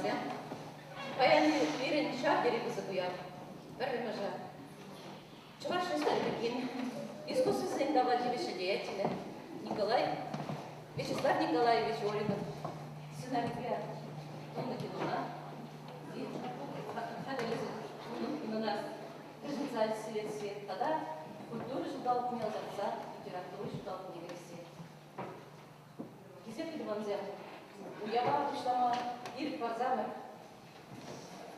Иванзем. Паяны верен шар берегу закуят. Первый мажа. Чуваши Сталькин. Искусственный даватевич деятеля. Николай. Вячеслав Николаевич Олинов. Сценарий Тонна Кидуна. И на нас презентация свет. Тогда культуру ждал умел за литературу ждал университет. Гизет Иванзем. Уява Пушлама Ирк Варзамер.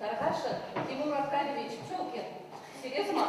Таргаша Тимур Аркадьевич Пчелкин. Серьезно?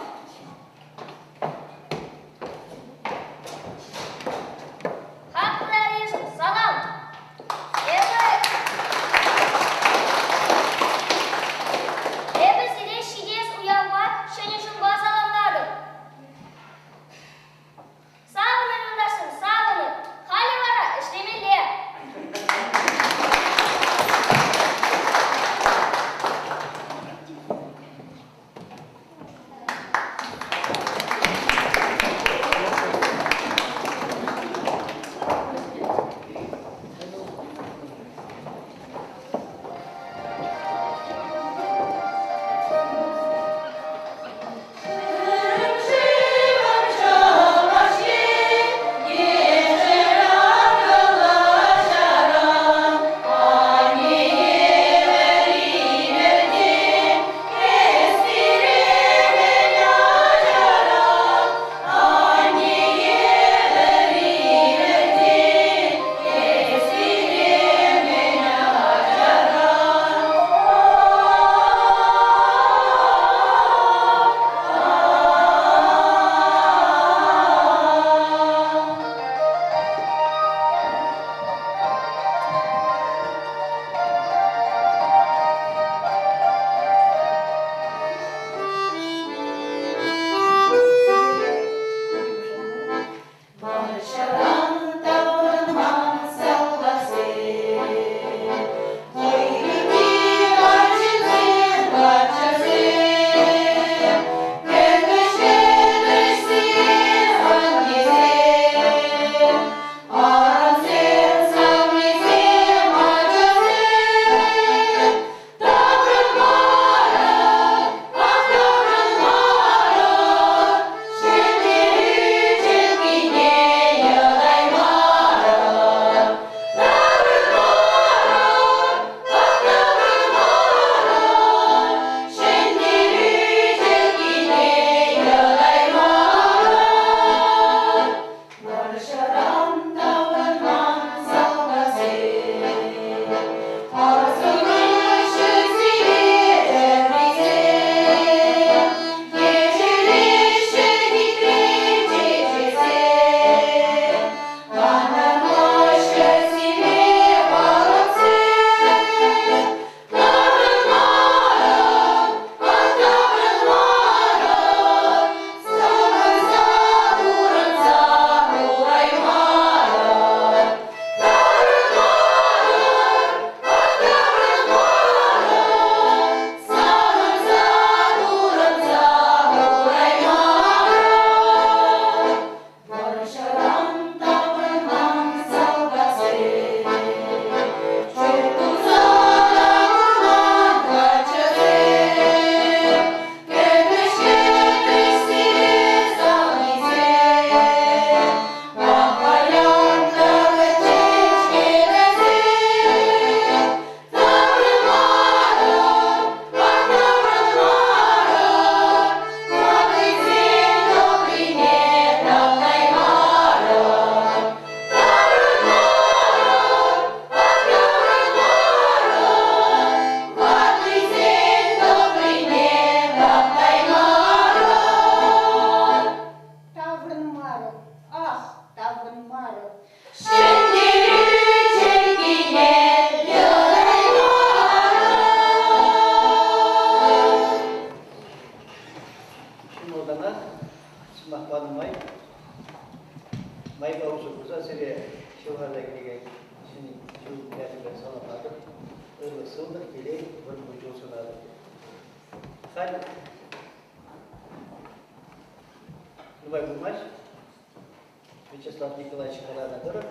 Вячеслав Николаевич Каранадыров,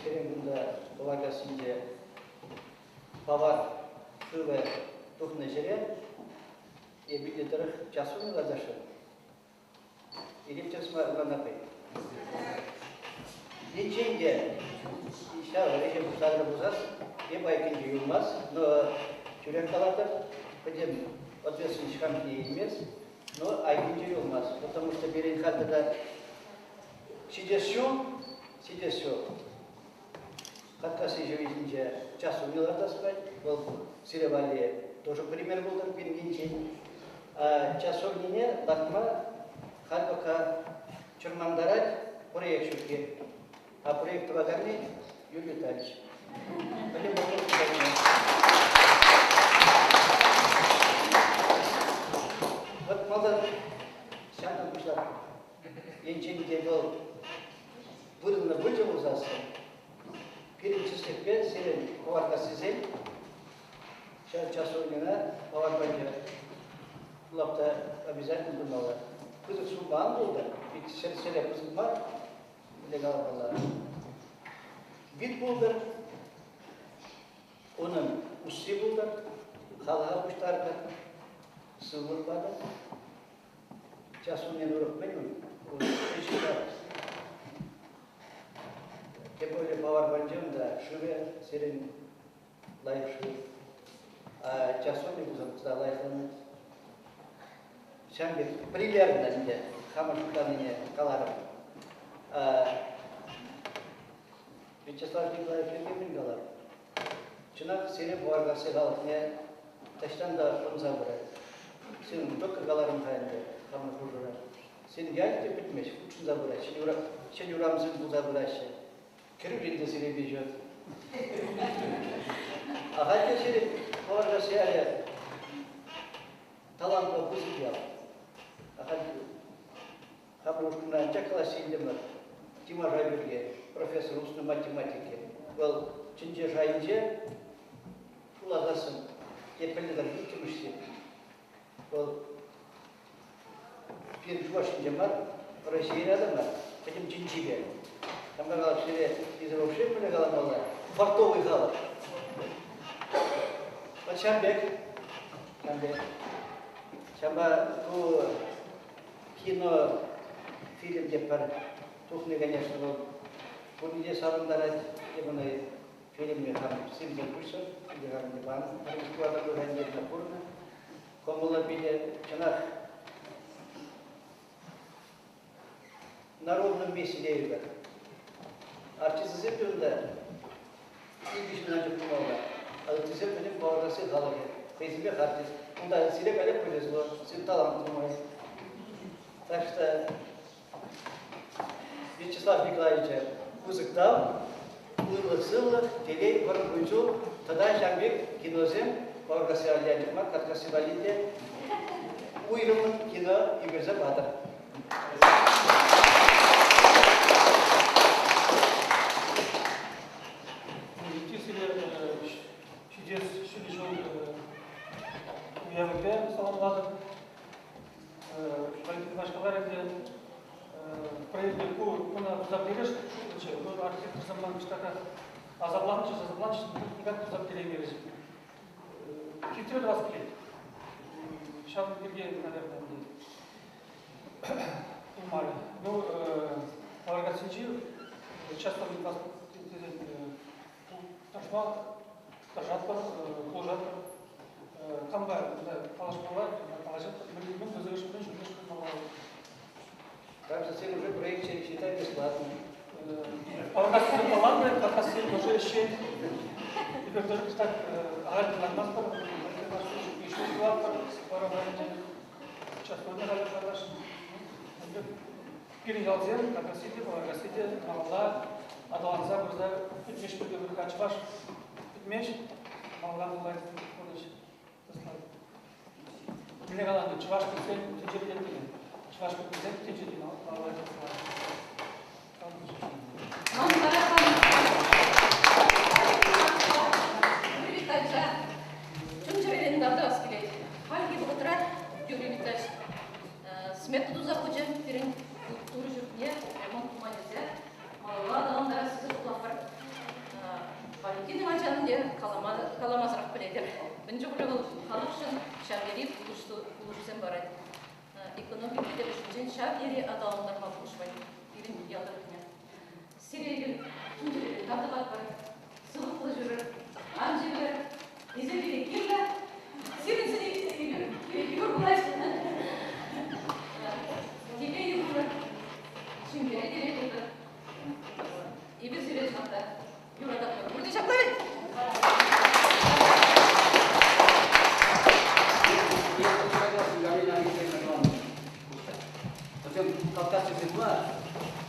Серенгунда Балагасинде повар Şube tuhne jere biletler çasını gazaşı. İlip çasma ulanapay. Geçince inşallah işe bu sadece buzaz. Ikinci yılmaz. No çürek kaladır. Hocam ответственность компании емес, но ikinci yılmaz. Потому что birinci kadroda сидя все. Katkası жизненче час умеларда спать. Был Сиревалия тоже пример был там пингинчи. Час огнене лакма халбака чурмандарать проект шутки. А проект вагами Юрий Витальевич. Вот молодой şanlı kuşlar. Yençenide был вырвано вылетел узасы. Перечислить senin kovarka sizin. Час oyununa kovarkacı. Kulakta обязательно durmalı. Kızık su bağım oldu. Bir sene kızık var. Legal var. Bit buldur. Onun üstü buldur. Halha kuşlardı. Sıvırmadı. Час oyununa vurup benim. Тем более повар банджем, да, шубе, серин, лайф шубе. А часовни бузамца лайфланы. Шамбе, примерно, не, хамашутаныне, каларым. Вячеслав Николаевич Ергемин галар. Чынак сере буарга сегалык не, таштан да хымза бурай. Сен только галарым кайынды, хамашутаныне. Сен яйты битмеш, учунда бурай, сен юрамзын буза бурайшы. Кіріп енді сирек бейжет. Ағайты сирек қуарға сиялі талантқа бұзып ял. Ағайты қабырушқынан чакала сейіндімір Тима Жайберге, профессор устной математики. Ол чинже жайынже шулағасын епілдігін үтімішсе. Ол пен жуашынже мар, Россияда мар, кәдім чинжеге. Там галап себе из вообще полегала малая, фартовый галап. Вот Шамбек, Шамба у кино фильм где пар тухны, конечно, вот будете сарундарать, именно фильме там Симза Кушер, где там Диван, Рискуада Гуранье Напурна, Комула Биле, Чанах на ровном месте дерева. Artist yapıyorlar. İlginç bir önce bulmalı. Artist yapınca bağırması kalır. Feyzimde artist. Bunda size böyle koyuyoruz bu. Sizin talantımız. Так что Вячеслав Николаевич Кузыктал, Уйлы-Сылы, Телей, Горбуйчу, тогда Шамбек, кинозем, bağırması alacaklar, katkısı valide, Uyrımın kino İgöz'e bağdır. Саламладым. Başkalar evde проектный курс, bunu uzatıyoruz. Bu architekt zamanında azaplanmış, никак uzatıyoruz. Фильтрует вас клиент. Сейчас мы другие, наверное, умали. Ну, Аларгасинчи часто нас тажатпар, пожатпар. Камбар, палашмалар, палашат, мы разрешим что мало. Так что все уже проект считай бесплатно. Аларгасин талантный, аларгасин уже еще. Теперь даже так, агальный пар, еще платпар, пара вариантов. Сейчас вот надо продаж. Перегалзен, аларгасите, малла, адаланза, буза, меш придумал качваш, меш, малла булайт. Мне говорят, чуваш писать, ты че делаешь? Чуваш писать, ты че делаешь? Юрий Витальевич, смету започем, перед культурой животных, ремонт humanize, малла адамдар сізді құлақпар. Валентин Ивановичтің де қаламазырақ біледер. Бенжоглебл халыкшын шагери булушсен барат. Экономика телешүнжен шагери адалындар халыкшвай. Ирин ялдыркня. Сирегил кадалар бар. Сылыклы жүрөр. Анжыбыр. Изебире килла. Сирин юр булайсың. Тебе юр. Шимбере директор. Иби сирен шахта. Юрада. Бурди шаплавит. Кавказцы semua,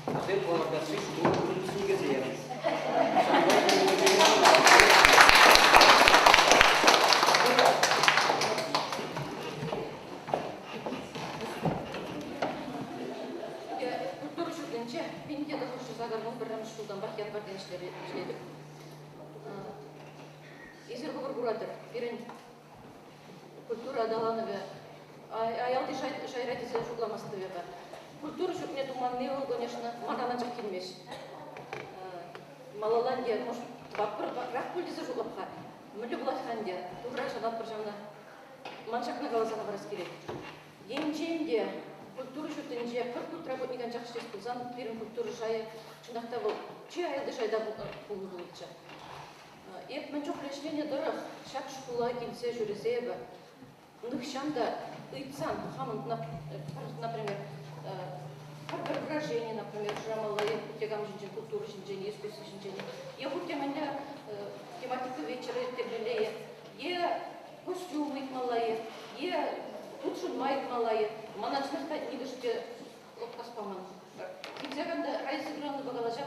saya keluarga sih sudah sudah sih ya. Turşuğunca binde de turşu zagarmın birden şuradan bak yat bardan işledim. İzir bu buradır. Birin kultura adalanı ve ayaldı şairati sen şuklaması da var. Культура жоқ не думаю, не он, конечно, магананчак келмеш. Малаланде, может, бак пульдесе жоғлапқа. Мүлі бұлатқанде, тура жанат бір жамна маншақна қаласана барас керек. Емченде, культура жоқтенде, бір культ работникан жақшылес бұлзан, бірін культура жайы, шындақта бұл, че айылды жайда бұлы бұлытча. Еп мен жоқ лешлене дұрық, шақ шқула келсе жүресе ебі. Нықшанда ұйтсан, хамын, например, как выражение, например, жамалая, тягам жинжин, культура жинжин, искусство жинжин. Я вот темanya тематика вечера тербелее, я костюмы малая, я лучше майк малая, манажных не гыште лопкаспаман. Тягамда райсиграны багалажа,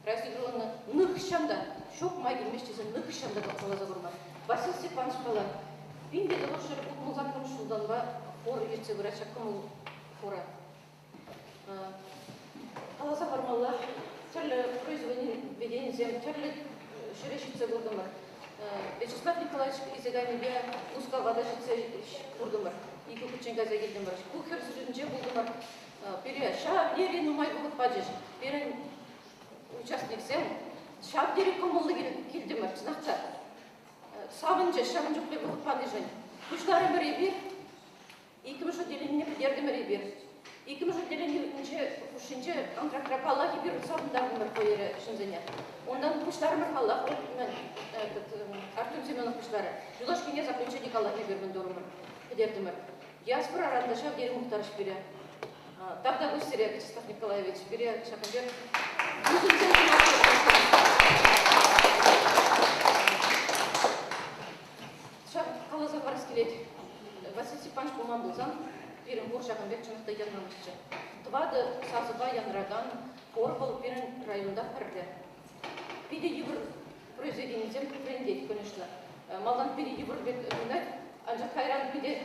райсиграны нықшанда, шок майги вместе за нықшанда багалажа гурма. Васил Степанович бала, бинде de лучше музыкам шулданба, хор ертсе врача кому хора. Қаласа бармалла, түрлі произведение зем, түрлі шүрешітсе көрдімір. Вячеслав Николаевич Изеганебе узка вода жітсе көрдімір. Екі күтчен газа келдімір. Кухер сүрінже болдымыр. Пере шап дері нумай бұғыт баджеш. Берін участник зем, шап дері комылы келдімір. Знақта. Сабынже, шабын жүкле бұғыт бадежен. Күштары мірі бір, екі мүші деленіне підерді мірі бір. İkimiz ödelence kuşunca antrakrak Allah gibi bir sabundan bir koyarı şunzene. Ondan kuşlarımız Allah, ben Artem Semenov kuşları. Yulaşkine zaklınçelik Allah gibi bir durumur. Giderdim. Diaspora arandaşa bir muhtarış biri. Тогда вы Сирия, Вячеслав Николаевич, бери шаканбер. Шак қалаза барыс келеді. Василий Степанович болман болсам, Пирен Буршакан Бекчанахта янрамышчы. Твады сазыба янраган Орбал Пирен районда кірді. Пиде ебір произведением прендеть, конечно. Малдан пиде ебір бек үмінат, анжа кайран пиде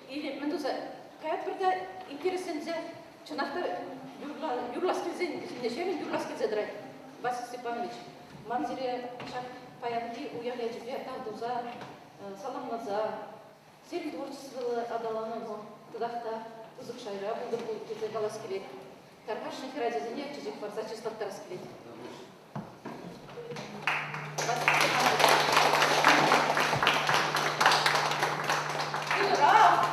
или мендуза каят бірді интересензе чынақта юрлас келзен, нешемен юрлас келзе драй. Василий Степанович, манзире шак паянки уяғя жібе тағдуза, саламлаза, серін творчестволы адалану Тудахта узык шайра булдыр бұл кезде қалас келеді. Тарқашын хирадезіне чезек барса честаттарас келеді. Ура!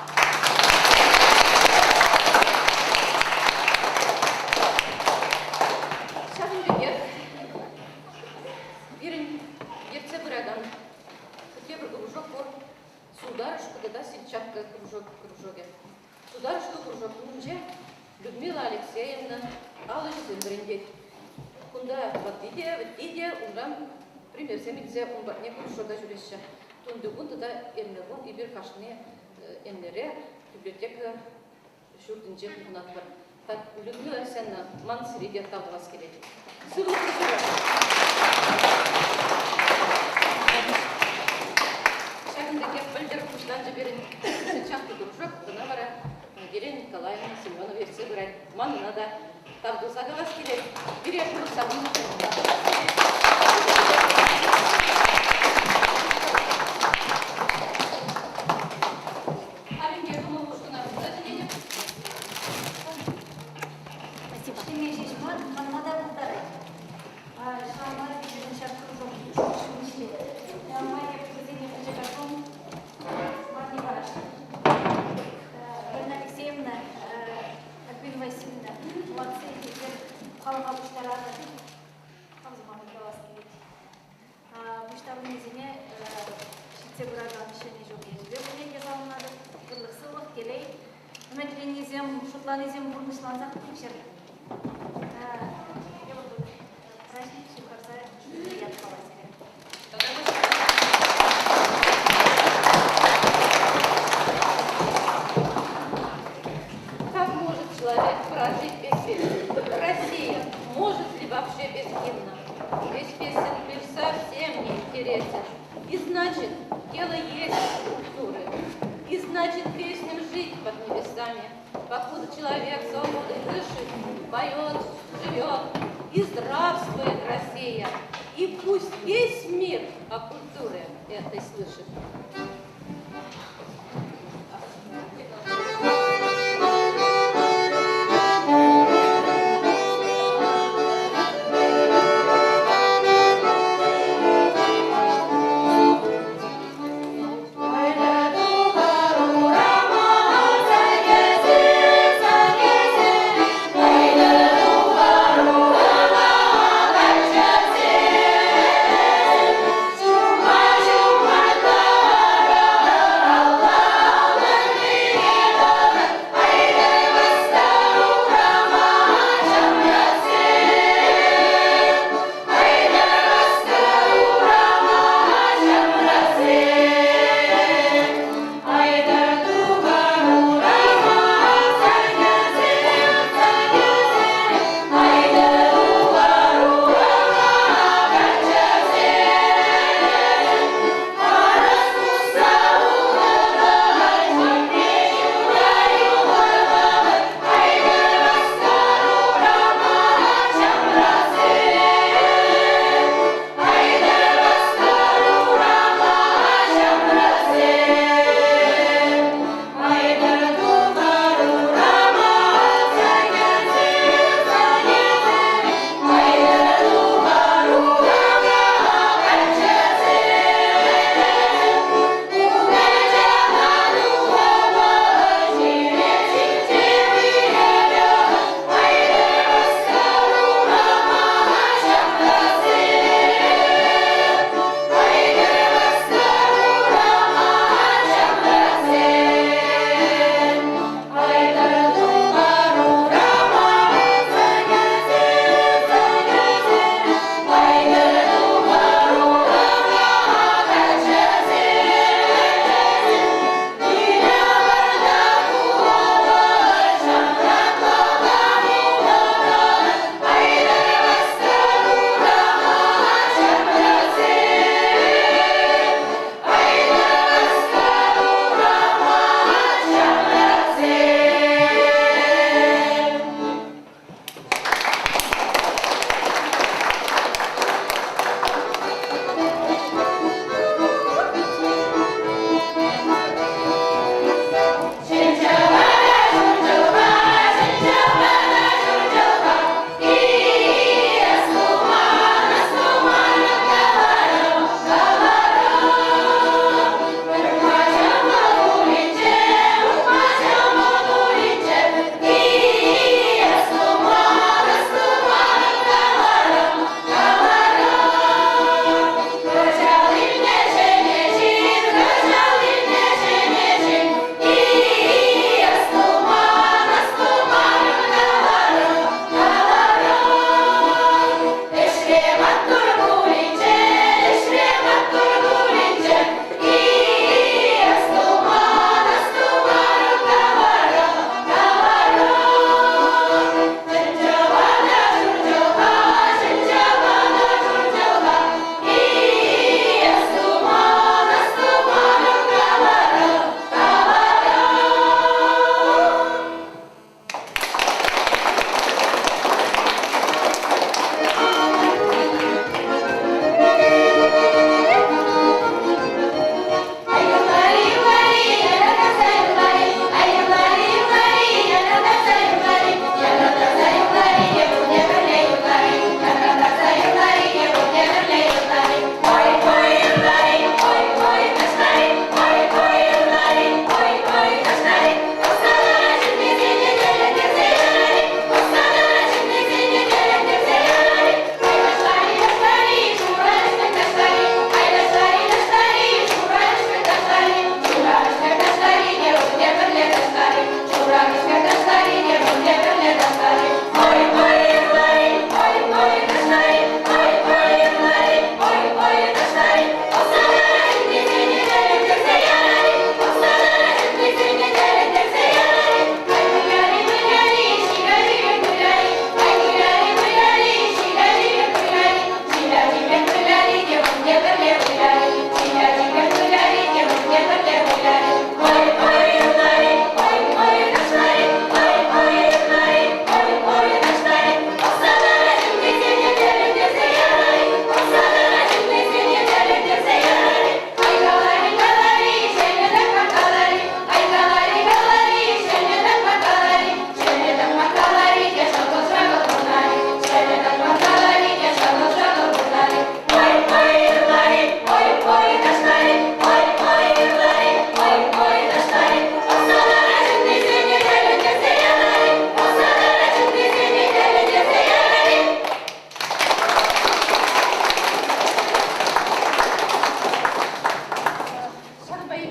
Шағын бекер. Бірін ертсе бір адам. Күте бір кружок бор. Сударышко да сельчатка кружоге. Сударышко кружок нунже Людмила Алексеевна алыш зендерендет. Кунда ватиде, ундан пример семидзе унбатне кружода жүресші. Тунды кунда да эрнерун ибір кашыне эннере библиотека шурдынже кунат бар. Так Людмила Алексеевна ман сиреге табылас келеді. Сылы кружода. Білдіріп күшіланжы берін сенчақты дұржық, бұна бара Елена Николаевна Семенова ерсе бұрай. Манына да табдызаға бас келеді. Бере құрысағын. Алинге құмыл ұшқына бұзады деді. Спасибо. Шеме шешмат, қанмада бұлдары. Шамар, бірінші құржық, үшінші. Мая, президент, buradan işini çok geçti. Bu neye salınmadı? Kırlık sıvık geley. Ümitlenizem, şutlanizem burnuşlansak tekşir. Praздник çıkarsa yat kalasın. Как может человек прожить без песен? Россия может ли вообще без гимна? Без песен мир совсем не интересен. И значит, дело есть культуры. И значит, песням жить под небесами. Покуда человек свободой дышит, поет, живет и здравствует Россия. И пусть весь мир о культуре этой слышит. Juma, Juma,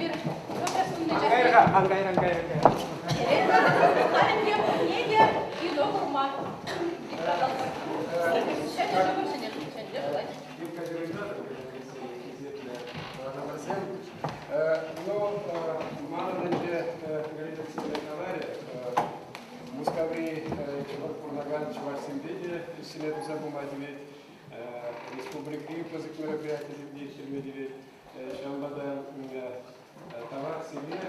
bir profesyonel Anggair. Ну, манаденде говорится авария. Мускаври чувак Пурнаган, чувак Симбеди, Синету Забумадевит, Республики, позык мероприятий, Медведевит, Шамбада, Тавак, Сине,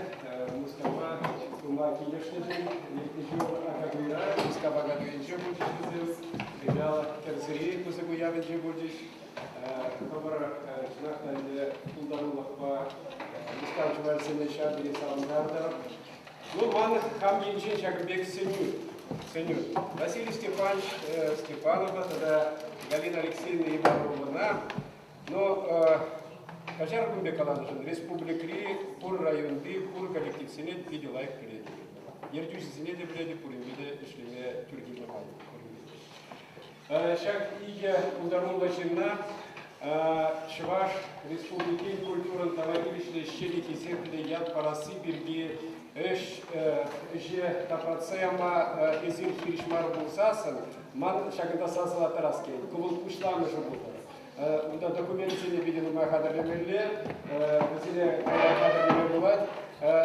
Мускава, Ума Киешнедин, Нижу Акагуира, Мускава Гадвинче будешь, Ребята Терцерии, позыку Явинче будешь, Добра, Чнахтанде, Тулдарулахва, Мускавчуваль Синеча, Бересалам Гардер. Ну, ман Хамгинчин Шагбек ценю. Василий Степанович Степанова, тогда Галина Алексеевна Ивановна. Но Качар Гумбекаланжин, Республикри, Пур районды, Пур коллектив Сенет, виде лайк перед. Ертюши Сенеде, бледи, Пурим виде, шлеме Тюргин Махай. Шаг Иге ударнула Чинна, Чуваш, Республики, культуран, товарищи, щелики, сепли, яд, парасы, бирги, Же тапрацема изин хиришмар булсасын, ман шагында сазыла тараске. Кубул пушланы жабута. Уда документы не видели моя хадарлемелле, бізіле хадарлеме болады.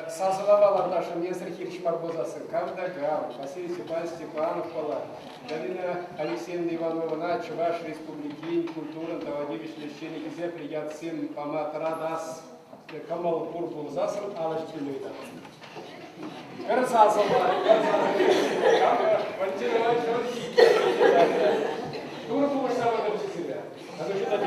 Сазылавалар нашим незір хиришмар булсасын. Кавдагам, Василий Степанов пала, Галина Алексеевна Ивановна, Чуваш Республики, культуран, тавадивиш, лещеник, зепли, яд, сим, памат, радас, камал, пур булсасын, алаш тюлейда. Красава, Валентина Турбу самого себя. А ну что ты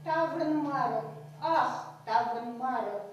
Tavrın marı, ah tavrın marı.